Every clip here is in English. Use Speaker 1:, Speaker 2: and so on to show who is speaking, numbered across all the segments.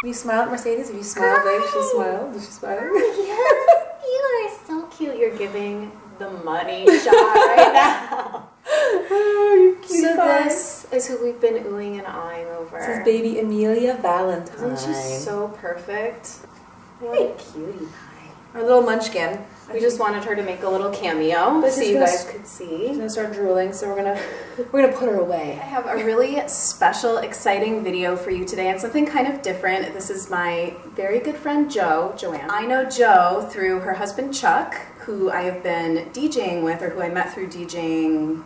Speaker 1: you smile at Mercedes? If you smile, babe, she'll smile. Did she smile?
Speaker 2: Yes, you are so cute. You're giving the money shot right now.
Speaker 1: Oh, you cute.
Speaker 2: So this is who we've been oohing and eyeing over.
Speaker 1: This is baby Emilia Valentine.
Speaker 2: Isn't she so perfect? What a cutie pie.
Speaker 1: Our little munchkin.
Speaker 2: We just wanted her to make a little cameo so you guys could see.
Speaker 1: She's gonna start drooling, so we're gonna put her away.
Speaker 2: I have a really special, exciting video for you today, and something kind of different. This is my very good friend Joanne. I know Jo through her husband Chuck, who I have been DJing with, or who I met through DJing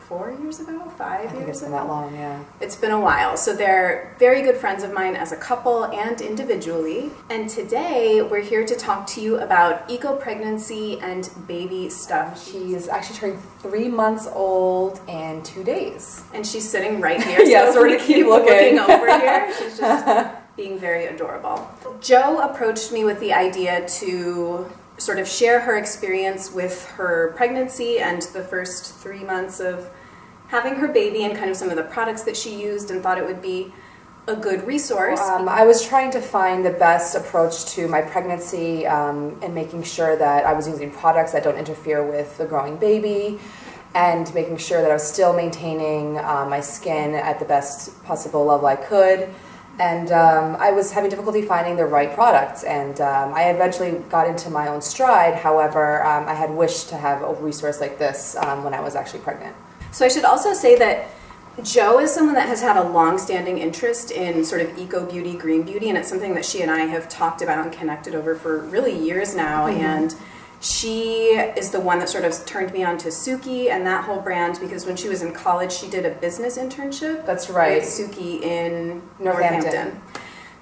Speaker 2: 4 years ago, 5 years ago.
Speaker 1: I think it's been that long, yeah.
Speaker 2: It's been a while. So they're very good friends of mine as a couple and individually. And today we're here to talk to you about eco-pregnancy and baby stuff.
Speaker 1: She's actually turning 3 months old and 2 days.
Speaker 2: And she's sitting right here.
Speaker 1: Yeah, so we're gonna keep looking
Speaker 2: over here. She's just being very adorable. Jo approached me with the idea to sort of share her experience with her pregnancy and the first 3 months of having her baby and kind of some of the products that she used, and thought it would be a good resource.
Speaker 1: I was trying to find the best approach to my pregnancy and making sure that I was using products that don't interfere with the growing baby, and making sure that I was still maintaining my skin at the best possible level I could. And I was having difficulty finding the right products, and I eventually got into my own stride. However, I had wished to have a resource like this when I was actually pregnant.
Speaker 2: So I should also say that Jo is someone that has had a long-standing interest in sort of eco-beauty, green beauty, and it's something that she and I have talked about and connected over for really years now. And she is the one that sort of turned me on to Sookie and that whole brand, because when she was in college, she did a business internship.
Speaker 1: That's right.
Speaker 2: With Sookie in Northampton.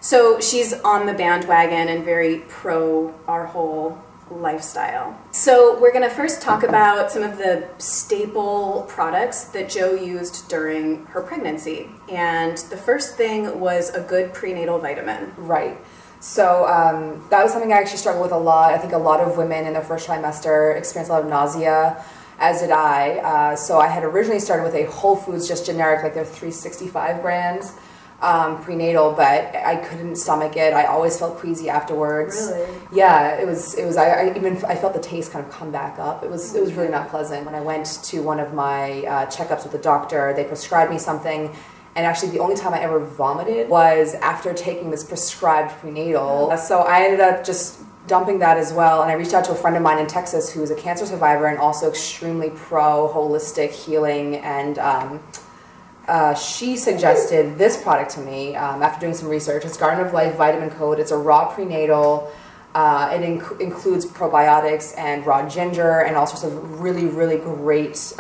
Speaker 2: So she's on the bandwagon and very pro our whole lifestyle. So we're going to first talk about some of the staple products that Jo used during her pregnancy. And the first thing was a good prenatal vitamin.
Speaker 1: Right. So that was something I actually struggled with a lot. I think a lot of women in their first trimester experience a lot of nausea, as did I. So I had originally started with a Whole Foods, just generic, like their 365 brands, prenatal, but I couldn't stomach it. I always felt queasy afterwards.
Speaker 2: Really?
Speaker 1: Yeah, it was. I felt the taste kind of come back up. It was really not pleasant. When I went to one of my checkups with the doctor, they prescribed me something. And actually the only time I ever vomited was after taking this prescribed prenatal. So I ended up just dumping that as well. And I reached out to a friend of mine in Texas who is a cancer survivor and also extremely pro holistic healing. And she suggested this product to me after doing some research. It's Garden of Life Vitamin Code. It's a raw prenatal. It includes probiotics and raw ginger and all sorts of really, really great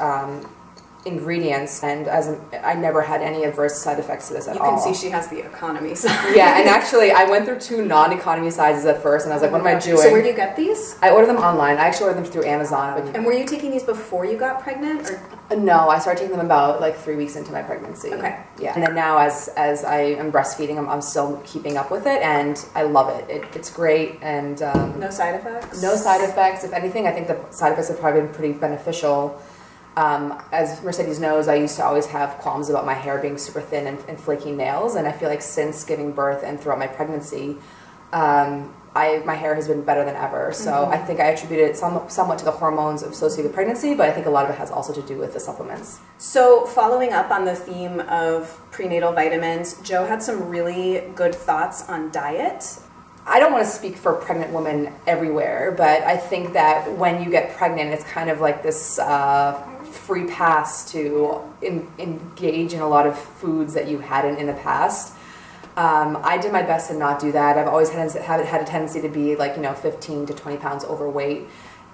Speaker 1: ingredients, and I never had any adverse side effects to this at all.
Speaker 2: You can see she has the economy side.
Speaker 1: Yeah, and actually I went through 2 non-economy sizes at first, and I was like, what am I doing?
Speaker 2: So where do you get these?
Speaker 1: I ordered them online. I actually ordered them through Amazon.
Speaker 2: And were you taking these before you got pregnant? Or?
Speaker 1: No, I started taking them about like 3 weeks into my pregnancy.
Speaker 2: Okay.
Speaker 1: Yeah, and then now as I am breastfeeding, I'm still keeping up with it, and I love it. It's great, and
Speaker 2: no side effects?
Speaker 1: No side effects. If anything, I think the side effects have probably been pretty beneficial. As Mercedes knows, I used to always have qualms about my hair being super thin and flaky nails, and I feel like since giving birth and throughout my pregnancy, my hair has been better than ever. So I think I attribute it somewhat to the hormones associated with pregnancy, but I think a lot of it has also to do with the supplements.
Speaker 2: So following up on the theme of prenatal vitamins, Jo had some really good thoughts on diet.
Speaker 1: I don't want to speak for pregnant women everywhere, but I think that when you get pregnant, it's kind of like this free pass to engage in a lot of foods that you hadn't in the past. I did my best to not do that. I've always had a tendency to be like, 15 to 20 pounds overweight.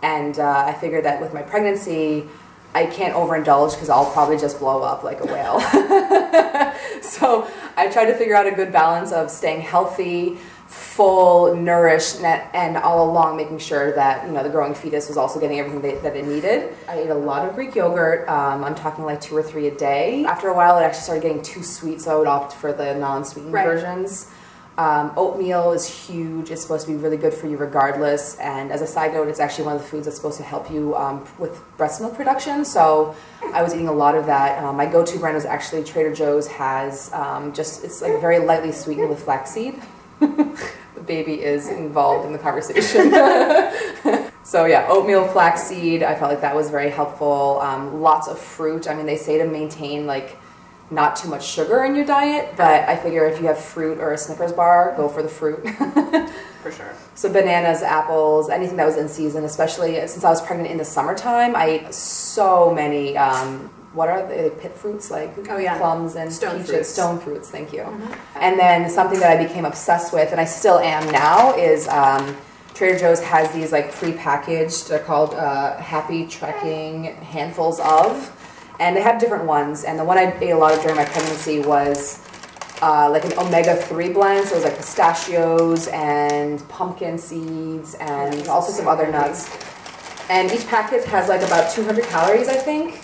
Speaker 1: And I figured that with my pregnancy, I can't overindulge because I'll probably just blow up like a whale. So I tried to figure out a good balance of staying healthy, full, nourished, and all along making sure that the growing fetus was also getting everything that it needed. I ate a lot of Greek yogurt. I'm talking like 2 or 3 a day. After a while, it actually started getting too sweet, so I would opt for the non-sweetened versions. Oatmeal is huge. It's supposed to be really good for you regardless. And as a side note, it's actually one of the foods that's supposed to help you with breast milk production. So I was eating a lot of that. My go-to brand was actually Trader Joe's has it's like very lightly sweetened with flaxseed. The baby is involved in the conversation. So yeah, oatmeal, flaxseed, I felt like that was very helpful. Lots of fruit. I mean, they say to maintain like not too much sugar in your diet, but I figure if you have fruit or a Snickers bar, go for the fruit.
Speaker 2: For sure.
Speaker 1: So bananas, apples, anything that was in season, especially since I was pregnant in the summertime, I ate so many, what are they, pit fruits, like plums and
Speaker 2: stone
Speaker 1: peaches.
Speaker 2: Fruits.
Speaker 1: Stone fruits, thank you. And then something that I became obsessed with, and I still am now, is Trader Joe's has these like pre-packaged, they're called Happy Trekking handfuls of, and they have different ones, and the one I ate a lot of during my pregnancy was like an omega-3 blend, so it was like pistachios and pumpkin seeds and also some other nuts. And each packet has like about 200 calories, I think.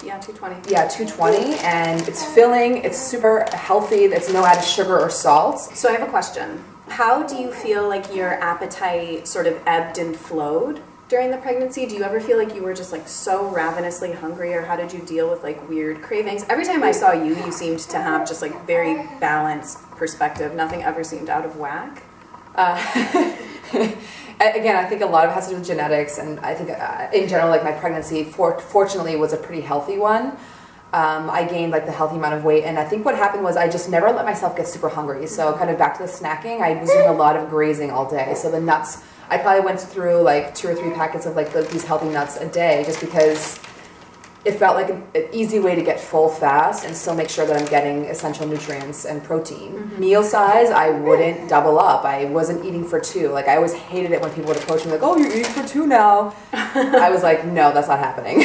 Speaker 2: Yeah, 220.
Speaker 1: Yeah, 220, and it's filling, it's super healthy, it's no added sugar or salt.
Speaker 2: So I have a question. How do you feel like your appetite sort of ebbed and flowed during the pregnancy? Do you ever feel like you were just like so ravenously hungry, or how did you deal with like weird cravings? Every time I saw you, you seemed to have just like very balanced perspective. Nothing ever seemed out of whack.
Speaker 1: Again, I think a lot of it has to do with genetics, and I think in general, like my pregnancy, fortunately, was a pretty healthy one. I gained like the healthy amount of weight, and I think what happened was I just never let myself get super hungry. So kind of back to the snacking, I was doing a lot of grazing all day. So the nuts, I probably went through like 2 or 3 packets of like these healthy nuts a day, just because it felt like an easy way to get full fast and still make sure that I'm getting essential nutrients and protein. Meal size, I wouldn't double up. I wasn't eating for 2. Like I always hated it when people would approach me like, oh, you're eating for 2 now. I was like, no, that's not happening.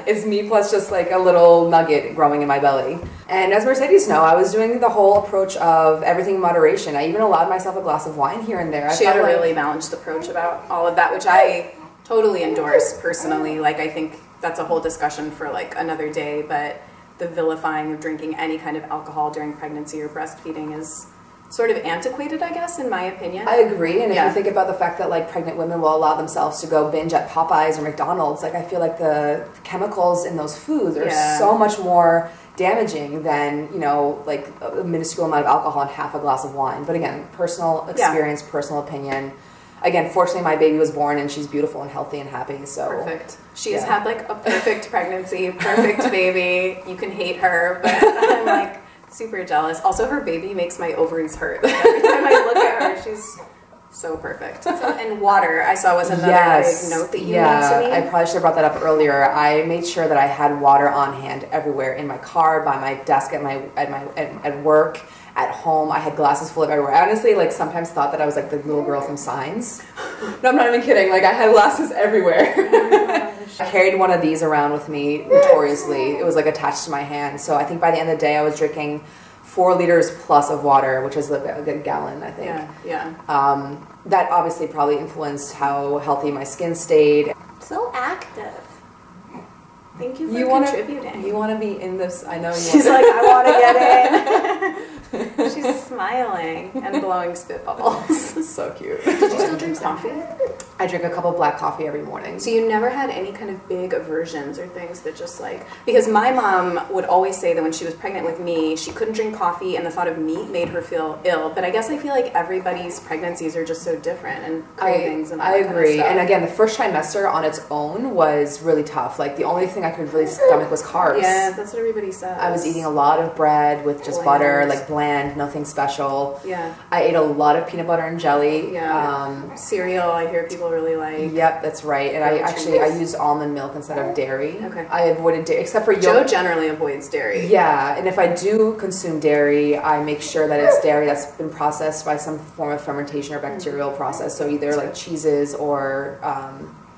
Speaker 1: It's me plus just like a little nugget growing in my belly. And as Mercedes know, I was doing the whole approach of everything in moderation. I even allowed myself a glass of wine here and there.
Speaker 2: She had a really balanced approach about all of that, which I totally endorse personally. Like I think that's a whole discussion for like another day, but the vilifying of drinking any kind of alcohol during pregnancy or breastfeeding is sort of antiquated, I guess, in my opinion.
Speaker 1: I agree, and if you think about the fact that like pregnant women will allow themselves to go binge at Popeyes or McDonald's, like I feel like the chemicals in those foods are so much more damaging than, you know, like a minuscule amount of alcohol and half a glass of wine. But again, personal experience, personal opinion. Again, fortunately, my baby was born and she's beautiful and healthy and happy. So
Speaker 2: perfect. She's had like a perfect pregnancy, perfect baby. You can hate her, but I'm like super jealous. Also, her baby makes my ovaries hurt. Like, every time I look at her, she's so perfect. So, and water, I saw was another big note that you made to me.
Speaker 1: I probably should have brought that up earlier. I made sure that I had water on hand everywhere, in my car, by my desk, at work. At home, I had glasses full of everywhere. I honestly, like, sometimes thought that I was like the little girl from Signs. No, I'm not even kidding. Like, I had glasses everywhere. I carried one of these around with me notoriously. It was like attached to my hand. So I think by the end of the day, I was drinking 4 liters plus of water, which is like a good gallon, I think. That obviously probably influenced how healthy my skin stayed.
Speaker 2: So active. Thank you for contributing.
Speaker 1: You want to be in this? I know you.
Speaker 2: She's like, I want to get in. She's smiling and blowing spit bubbles.
Speaker 1: So cute.
Speaker 2: Did you still drink coffee?
Speaker 1: I drink a cup of black coffee every morning.
Speaker 2: So you never had any kind of big aversions or things that just like... Because my mom would always say that when she was pregnant with me, she couldn't drink coffee and the thought of meat made her feel ill. But I guess I feel like everybody's pregnancies are just so different and cravings and all that
Speaker 1: I agree.
Speaker 2: Kind of stuff.
Speaker 1: And again, the first trimester on its own was really tough. Like the only thing I could really stomach was carbs.
Speaker 2: Yeah, that's what everybody says.
Speaker 1: I was eating a lot of bread with just butter, like bland, nothing special.
Speaker 2: Yeah.
Speaker 1: I ate a lot of peanut butter and jelly.
Speaker 2: Yeah. Cereal, I hear people really like.
Speaker 1: Yep, that's right. And I used almond milk instead of dairy.
Speaker 2: Okay.
Speaker 1: I avoided dairy, except for yogurt.
Speaker 2: Joe generally avoids dairy.
Speaker 1: Yeah, and if I do consume dairy, I make sure that it's dairy that's been processed by some form of fermentation or bacterial process. So either like cheeses or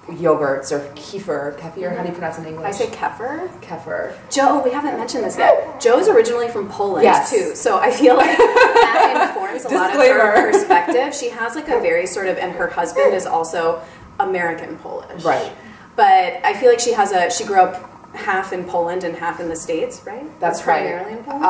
Speaker 1: yogurts or kefir. Kefir, how do you pronounce it in English?
Speaker 2: I say kefir.
Speaker 1: Kefir.
Speaker 2: Joe, we haven't mentioned this yet. Joe's originally from Poland too, so I feel like that informs a lot of her perspective. She has like a very sort of, and her husband is also American Polish.
Speaker 1: Right.
Speaker 2: But I feel like she grew up half in Poland and half in the States, right?
Speaker 1: That's right.
Speaker 2: Primarily in Poland?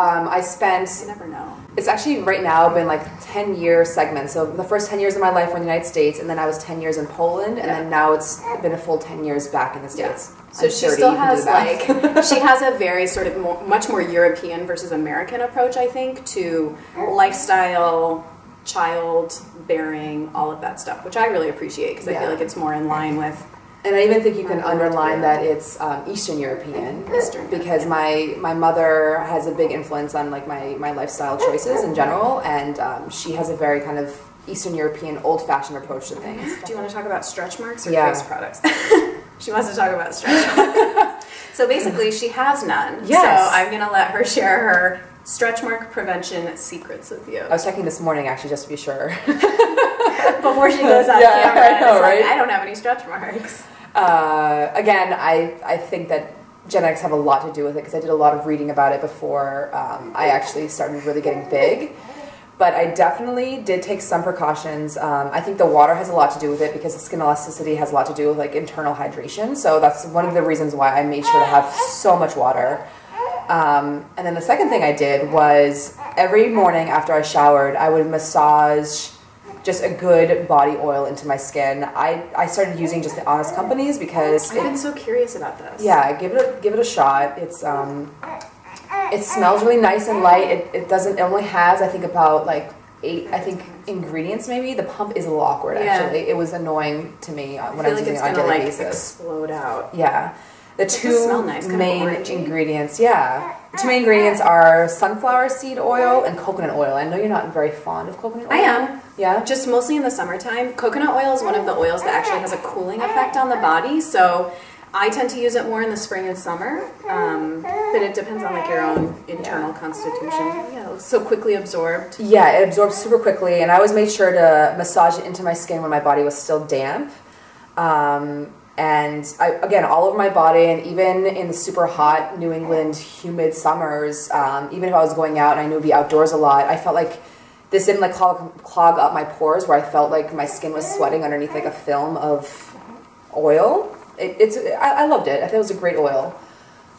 Speaker 1: You
Speaker 2: never know.
Speaker 1: It's actually right now been like 10-year segments. So the first 10 years of my life were in the United States, and then I was 10 years in Poland, and then now it's been a full 10 years back in the States.
Speaker 2: Yeah. So she still has like, she has a very sort of much more European versus American approach, I think, to lifestyle, child-bearing, all of that stuff, which I really appreciate because I feel like it's more in line with.
Speaker 1: And I even think you can underline that it's Eastern European, because my mother has a big influence on like my lifestyle choices in general, and she has a very kind of Eastern European, old-fashioned approach to things.
Speaker 2: Do you want to talk about stretch marks or face products? She wants to talk about stretch marks. So basically, she has none. Yes. So I'm going to let her share her stretch mark prevention secrets with you.
Speaker 1: I was checking this morning, actually, just to be sure.
Speaker 2: Before she goes on camera, and is like, I don't have any stretch marks.
Speaker 1: Again, I think that genetics have a lot to do with it, because I did a lot of reading about it before I actually started really getting big. But I definitely did take some precautions. I think the water has a lot to do with it, because the skin elasticity has a lot to do with like internal hydration. So that's one of the reasons why I made sure to have so much water. And then the second thing I did was every morning after I showered, I would massage just a good body oil into my skin. I started using just the Honest Companies because
Speaker 2: I've been so curious about this.
Speaker 1: Yeah, give it a shot. It smells really nice and light. It only has, I think, about like 8 ingredients maybe. The pump is a little awkward actually. It was annoying to me when I was using it on a daily basis.
Speaker 2: Explode out.
Speaker 1: Yeah. The two main ingredients, the two main ingredients are sunflower seed oil and coconut oil. I know you're not very fond of coconut oil.
Speaker 2: I am.
Speaker 1: Yeah?
Speaker 2: Just mostly in the summertime. Coconut oil is one of the oils that actually has a cooling effect on the body, so I tend to use it more in the spring and summer, but it depends on like your own internal constitution. Yeah, it's so quickly absorbed.
Speaker 1: Yeah, it absorbs super quickly, and I always made sure to massage it into my skin when my body was still damp. And again, all over my body, and even in the super hot New England humid summers, even if I was going out and I knew I'd be outdoors a lot, I felt like this didn't like clog up my pores, where I felt like my skin was sweating underneath like a film of oil. I loved it. I thought it was a great oil.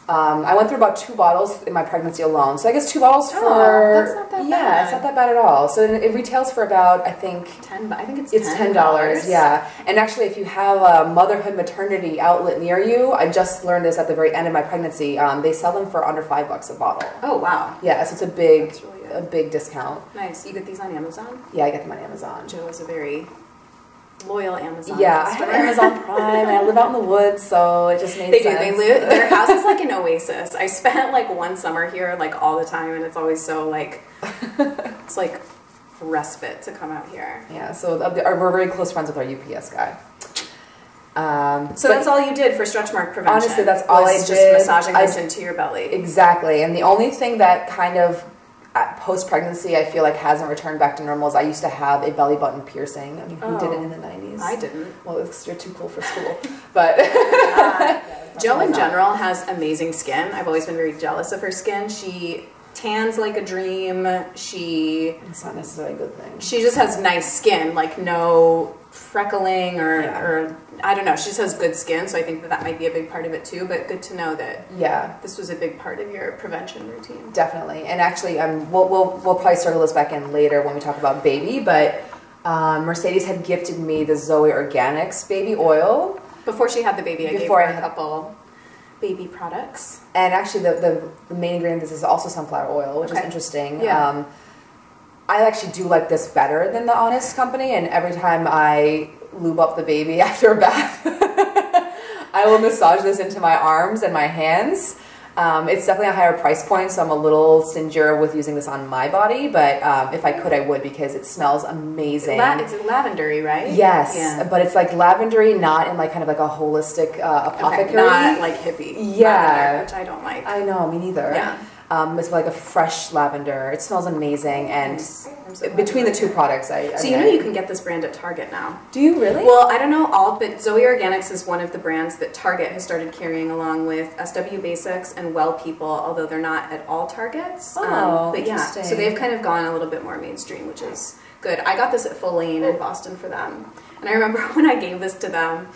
Speaker 1: I went through about 2 bottles in my pregnancy alone. So I guess 2 bottles for...
Speaker 2: that's not that bad.
Speaker 1: Yeah, it's not that bad at all. So it retails for about, I think...
Speaker 2: It's
Speaker 1: $10, yeah. And actually, if you have a motherhood maternity outlet near you, I just learned this at the very end of my pregnancy, they sell them for under $5 a bottle.
Speaker 2: Oh, wow.
Speaker 1: Yeah, so it's a big discount.
Speaker 2: Nice. You get these on Amazon?
Speaker 1: Yeah, I get them on Amazon.
Speaker 2: Joe is a very loyal Amazon
Speaker 1: customer. I have Amazon Prime, and I live out in the woods, so it just made sense.
Speaker 2: Their house is like an oasis. I spent like one summer here like all the time, and it's always so like it's like respite to come out here.
Speaker 1: Yeah, so we're very close friends with our UPS guy.
Speaker 2: So that's all you did for stretch mark prevention?
Speaker 1: Honestly, that's all I did.
Speaker 2: Just massaging this into your belly.
Speaker 1: Exactly, and the only thing that kind of post-pregnancy I feel like hasn't returned back to normal is I used to have a belly button piercing. I mean, who did it in the 90s?
Speaker 2: I didn't.
Speaker 1: Well, you're too cool for school. But
Speaker 2: Joe in general has amazing skin. I've always been very jealous of her skin. She tans like a dream.
Speaker 1: It's not necessarily a good thing.
Speaker 2: She just has nice skin, like no freckling or I don't know. She just has good skin, so I think that might be a big part of it too. But good to know that this was a big part of your prevention routine.
Speaker 1: Definitely, and actually, we'll probably circle this back in later when we talk about baby. But Mercedes had gifted me the Zoe Organics Baby Oil
Speaker 2: before she had the baby. I gave her a couple baby products,
Speaker 1: and actually, the main ingredient of this is also sunflower oil, which is interesting.
Speaker 2: Yeah.
Speaker 1: I actually do like this better than the Honest Company, and every time I lube up the baby after a bath, I will massage this into my arms and my hands. It's definitely a higher price point, so I'm a little stingier with using this on my body, but if I could, I would, because it smells amazing.
Speaker 2: It's lavendery, right?
Speaker 1: Yes, but it's like lavendery, not in like kind of like a holistic apothecary.
Speaker 2: Not like hippie lavender, which I don't like.
Speaker 1: I know, me neither. Yeah. It's like a fresh lavender. It smells amazing, and between the two products,
Speaker 2: So you know you can get this brand at Target now.
Speaker 1: Do you really?
Speaker 2: Well, I don't know all, but Zoe Organics is one of the brands that Target has started carrying, along with SW Basics and Well People, although they're not at all Targets.
Speaker 1: But
Speaker 2: interesting. So they've kind of gone a little bit more mainstream, which is good. I got this at Full Lane in Boston for them, and I remember when I gave this to them,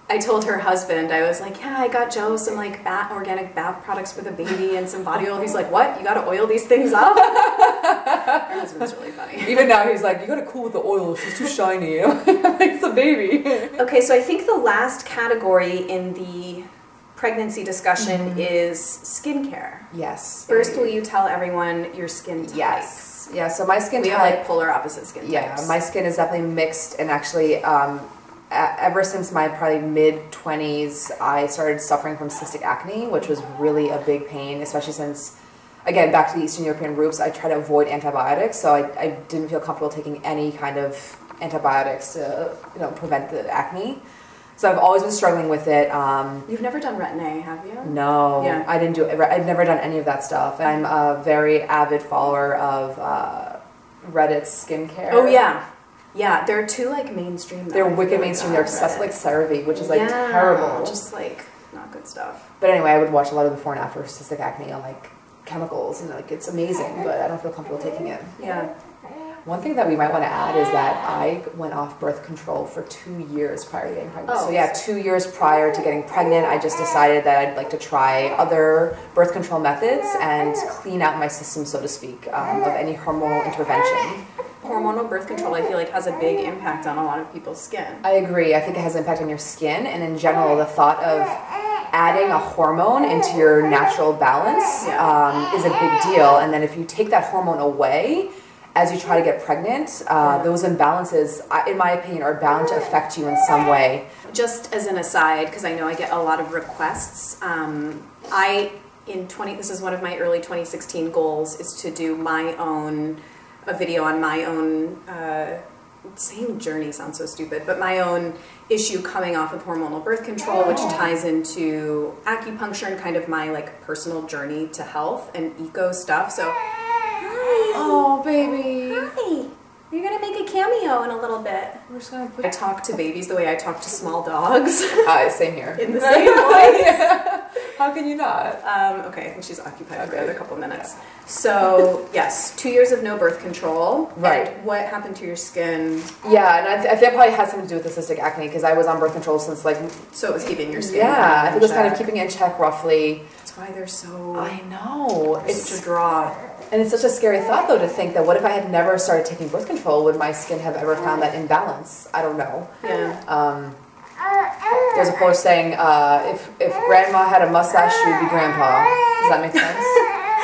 Speaker 2: I told her husband, I was like, yeah, I got Joe some like organic bath products for the baby and some body oil. He's like, what? You got to oil these things up? Her husband's really funny.
Speaker 1: Even now he's like, you got to cool with the oil. She's too shiny. It's a baby.
Speaker 2: Okay, so I think the last category in the pregnancy discussion is skincare.
Speaker 1: Yes.
Speaker 2: First, will you tell everyone your skin type?
Speaker 1: Yes. Yeah, so my skin type...
Speaker 2: We have like polar opposite skin types.
Speaker 1: Yeah, my skin is definitely mixed, and actually ever since my probably mid-20s, I started suffering from cystic acne, which was really a big pain, especially since, again, back to the Eastern European roots, I try to avoid antibiotics, so I didn't feel comfortable taking any kind of antibiotics to, you know, prevent the acne. So I've always been struggling with it.
Speaker 2: You've never done Retin-A, have you?
Speaker 1: No,
Speaker 2: yeah.
Speaker 1: I didn't do it. I've never done any of that stuff. I'm a very avid follower of Reddit's skincare.
Speaker 2: Oh yeah, yeah. They're too like mainstream.
Speaker 1: They're wicked mainstream. They're obsessed with like CeraVe, which is like terrible.
Speaker 2: Just like not good stuff.
Speaker 1: But anyway, I would watch a lot of before and after cystic acne on like chemicals, and like it's amazing, but I don't feel comfortable taking it.
Speaker 2: Yeah.
Speaker 1: One thing that we might want to add is that I went off birth control for 2 years prior to getting pregnant.
Speaker 2: Oh.
Speaker 1: So yeah, 2 years prior to getting pregnant, I just decided that I'd like to try other birth control methods and clean out my system, so to speak, of any hormonal intervention.
Speaker 2: Hormonal birth control, I feel like, has a big impact on a lot of people's skin.
Speaker 1: I agree. I think it has an impact on your skin, and in general, the thought of adding a hormone into your natural balance is a big deal. And then if you take that hormone away, as you try to get pregnant, those imbalances, in my opinion, are bound to affect you in some way.
Speaker 2: Just as an aside, because I know I get a lot of requests, this is one of my early 2016 goals, is to do a video on my own, saying journey sounds so stupid, but my own issue coming off of hormonal birth control, which ties into acupuncture and kind of my like personal journey to health and eco stuff. So.
Speaker 1: Oh, baby.
Speaker 2: Hi. You're going to make a cameo in a little bit.
Speaker 1: We're just gonna
Speaker 2: I talk to babies the way I talk to small dogs.
Speaker 1: Same here.
Speaker 2: In the same voice.
Speaker 1: How can you not?
Speaker 2: Okay, I think she's occupied for another couple minutes. So, yes, 2 years of no birth control.
Speaker 1: Right.
Speaker 2: And what happened to your skin?
Speaker 1: Yeah, and I think it probably had something to do with the cystic acne, because I was on birth control since like...
Speaker 2: So it was keeping your skin
Speaker 1: Yeah, I think it was kind of keeping it in check roughly.
Speaker 2: That's why they're so...
Speaker 1: I know.
Speaker 2: It's such a draw.
Speaker 1: And it's such a scary thought, though, to think that what if I had never started taking birth control? Would my skin have ever found that imbalance? I don't know.
Speaker 2: Yeah.
Speaker 1: There's a post saying, if grandma had a mustache, she would be grandpa. Does that make sense?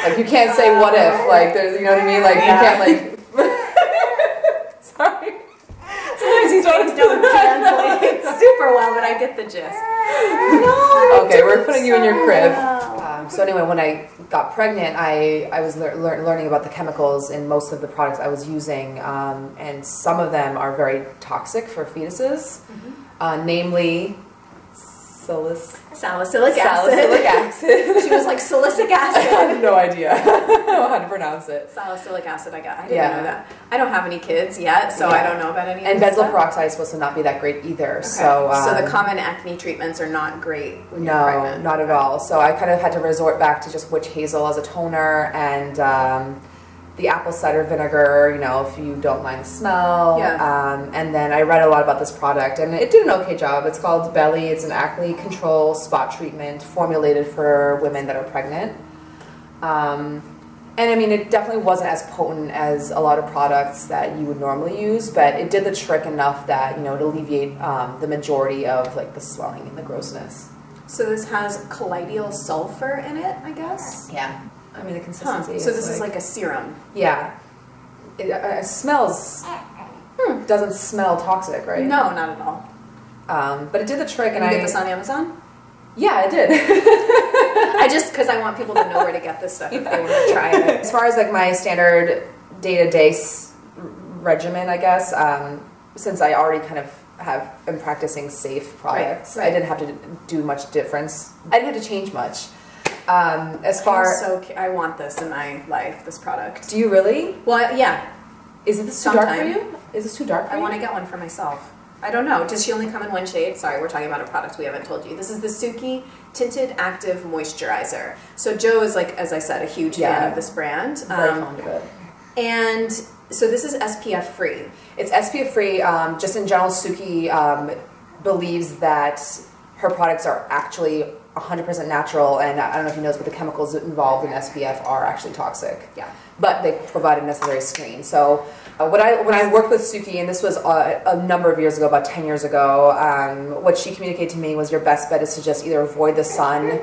Speaker 1: Like, you can't say what if. Like, you know what I mean? Like, you can't, like... Sorry.
Speaker 2: Sometimes these things don't translate super well, but I get the gist. No,
Speaker 1: okay, we're putting you in your crib. So anyway, when I got pregnant, I was learning about the chemicals in most of the products I was using, and some of them are very toxic for fetuses, namely
Speaker 2: salicylic acid. She was like, silicic acid.
Speaker 1: I have no idea how to pronounce it.
Speaker 2: Salicylic acid, I didn't know that. I don't have any kids yet, so I don't know about any
Speaker 1: of this. And benzoyl peroxide is supposed to not be that great either. Okay.
Speaker 2: So the common acne treatments are not great when you're pregnant.
Speaker 1: Not at all. So I kind of had to resort back to just witch hazel as a toner, and the apple cider vinegar, you know, if you don't mind the smell.
Speaker 2: Yeah.
Speaker 1: And then I read a lot about this product, and it did an okay job. It's called Belly. It's an acne control spot treatment formulated for women that are pregnant. And I mean, it definitely wasn't as potent as a lot of products that you would normally use, but it did the trick enough that, you know, to alleviate the majority of like the swelling and the grossness.
Speaker 2: So this has colloidal sulfur in it, I guess?
Speaker 1: Yeah. I mean, the consistency.
Speaker 2: So this is like a serum.
Speaker 1: Yeah. It smells. Doesn't smell toxic, right?
Speaker 2: No, not at all.
Speaker 1: But it did the trick, and
Speaker 2: you get this on Amazon?
Speaker 1: Yeah, it did.
Speaker 2: Because I want people to know where to get this stuff if they want to try it.
Speaker 1: As far as like my standard day-to-day regimen, I guess, since I already kind of am practicing safe products, I didn't have to do much difference. I didn't have to change much.
Speaker 2: I want this in my life, this product.
Speaker 1: Do you really?
Speaker 2: Well, yeah.
Speaker 1: Is it too dark for you? Is this too dark for you?
Speaker 2: I want to get one for myself. I don't know. Does she only come in one shade? Sorry, we're talking about a product we haven't told you. This is the Sookie Tinted Active Moisturizer. So Joe is, like, as I said, a huge fan of this brand.
Speaker 1: Very fond of it.
Speaker 2: And so this is SPF free.
Speaker 1: It's SPF free. Just in general, Sookie believes that her products are actually 100% natural, and I don't know if you know this, but the chemicals involved in SPF are actually toxic.
Speaker 2: Yeah.
Speaker 1: But they provide a necessary screen. So when I worked with Sookie, and this was a number of years ago, about 10 years ago, what she communicated to me was your best bet is to just either avoid the sun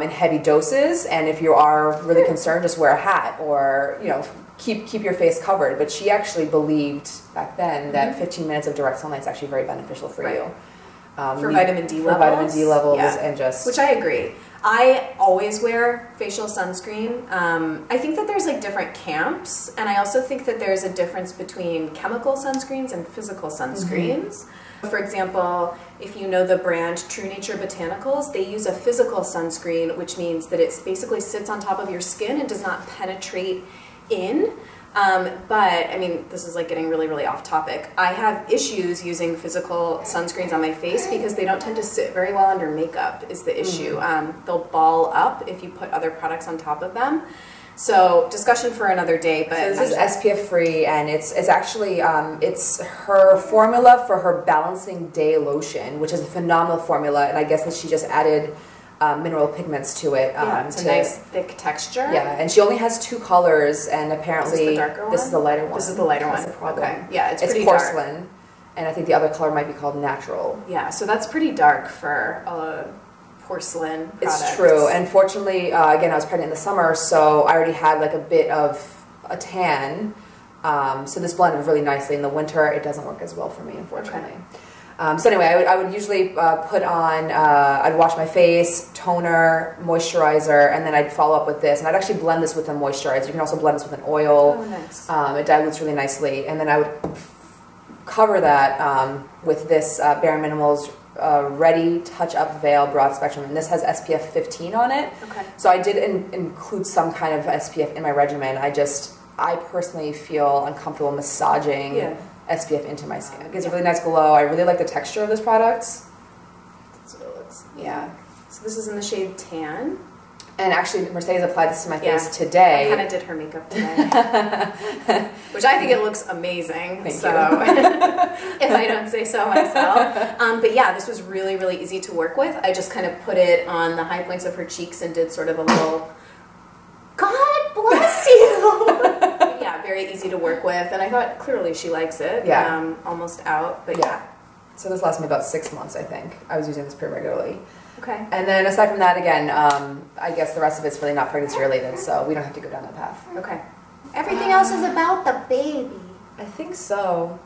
Speaker 1: in heavy doses, and if you are really concerned, just wear a hat or, you know, keep your face covered. But she actually believed back then that 15 minutes of direct sunlight is actually very beneficial for you.
Speaker 2: For vitamin D levels.
Speaker 1: For vitamin D levels, and just...
Speaker 2: Which I agree. I always wear facial sunscreen. I think that there's like different camps, and I also think that there's a difference between chemical sunscreens and physical sunscreens. For example, if you know the brand True Nature Botanicals, they use a physical sunscreen, which means that it basically sits on top of your skin and does not penetrate in. But, I mean, this is like getting really, really off topic. I have issues using physical sunscreens on my face because they don't tend to sit very well under makeup is the issue. They'll ball up if you put other products on top of them. So, discussion for another day. But
Speaker 1: so this is SPF free, and it's actually it's her formula for her Balancing Day Lotion, which is a phenomenal formula, and I guess that she just added mineral pigments to it.
Speaker 2: Yeah, it's a nice thick texture.
Speaker 1: Yeah, and she only has 2 colors, and apparently
Speaker 2: is this the darker one?
Speaker 1: This is the lighter one.
Speaker 2: This is the lighter one.
Speaker 1: That's the problem.
Speaker 2: Okay. Yeah, it's pretty
Speaker 1: porcelain,
Speaker 2: dark.
Speaker 1: And I think the other color might be called Natural.
Speaker 2: Yeah, so that's pretty dark for a porcelain product.
Speaker 1: It's true, and fortunately, again, I was pregnant in the summer, so I already had like a bit of a tan. So this blended really nicely. In the winter, it doesn't work as well for me, unfortunately. Okay. So anyway, I would usually put on, I'd wash my face, toner, moisturizer, and then I'd follow up with this. And I'd actually blend this with a moisturizer. You can also blend this with an oil.
Speaker 2: Oh, nice.
Speaker 1: It dilutes really nicely. And then I would cover that with this Bare Minimals Ready Touch-Up Veil Broad Spectrum. And this has SPF 15 on it.
Speaker 2: Okay.
Speaker 1: So I did include some kind of SPF in my regimen. I personally feel uncomfortable massaging SPF into my skin. It gives a really nice glow. I really like the texture of this product.
Speaker 2: That's what it looks like.
Speaker 1: Yeah.
Speaker 2: So this is in the shade Tan.
Speaker 1: And actually, Mercedes applied this to my face today.
Speaker 2: I kind of did her makeup today. Which I think it looks amazing.
Speaker 1: Thank
Speaker 2: so,
Speaker 1: you.
Speaker 2: if I don't say so myself. But yeah, this was really, really easy to work with. I just kind of put it on the high points of her cheeks and did sort of a little, God bless you! Yeah, very easy to work with. And I thought, clearly she likes it.
Speaker 1: Yeah.
Speaker 2: Almost out, but
Speaker 1: yeah. So this lasted me about 6 months, I think. I was using this pretty regularly.
Speaker 2: Okay.
Speaker 1: And then aside from that, again, I guess the rest of it's really not pregnancy related, so we don't have to go down that path.
Speaker 2: Okay.
Speaker 3: Everything else is about the baby.
Speaker 1: I think so.